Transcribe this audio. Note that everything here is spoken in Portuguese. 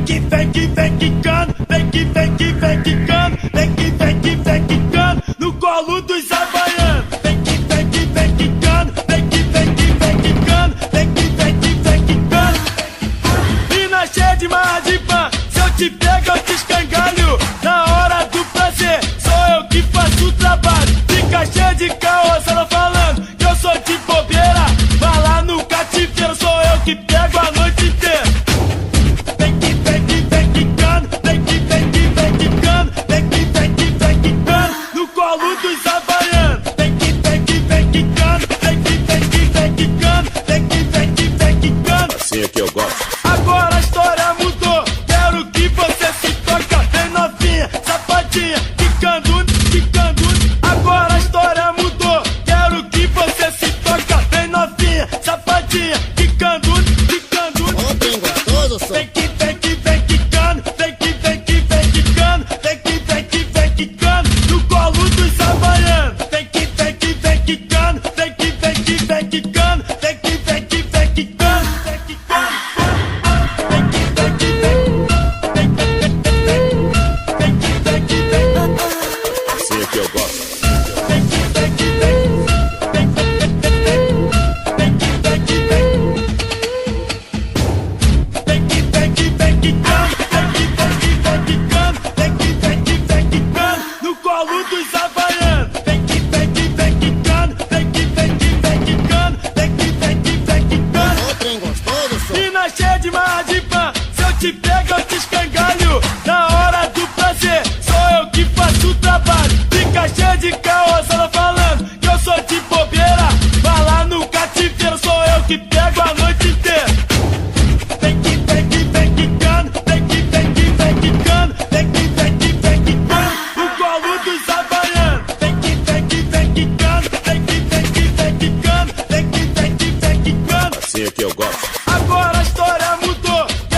vem quicando, vem quicando, vem quicando no colo dos havaianos. Vem quicando, vem quicando, vem quicando. Mina cheia de marra de pan, se eu te pego eu te escangalho. Na hora do prazer, sou eu que faço o trabalho. Fica cheia de caô, só não falando que eu sou de bobeira. Vai lá no cativeiro, sou eu que pego a noite inteira. No colo dos havaianos. Vem quicando, vem quicando. Assim é que eu gosto. Agora a história mudou, quero que você se toca. Vem novinha, safadinha, quicando. Agora a história mudou, quero que você se toca. Vem novinha, safadinha, quicando. Ó, bem gostoso, só. Vem quicando, vem quicando no colo dos havaianos. Vem quicando, vem quicando, vem quicando. Assim é que eu gosto. No colo dos havaianos. Vem quicando, vem quicando. Ó, trem gostoso, só. Mina cheia de marra de pan, se eu te pego eu te escangalho. Na hora do prazer, sou eu que faço o trabalho. Fica cheia de caô, só não falando que eu sou de bobeira. Vai lá no cativeiro, sou eu que pego a noite inteira. Vem quicando, vem quicando no colo dos havaianos. Vem quicando, vem quicando. Assim é que eu gosto.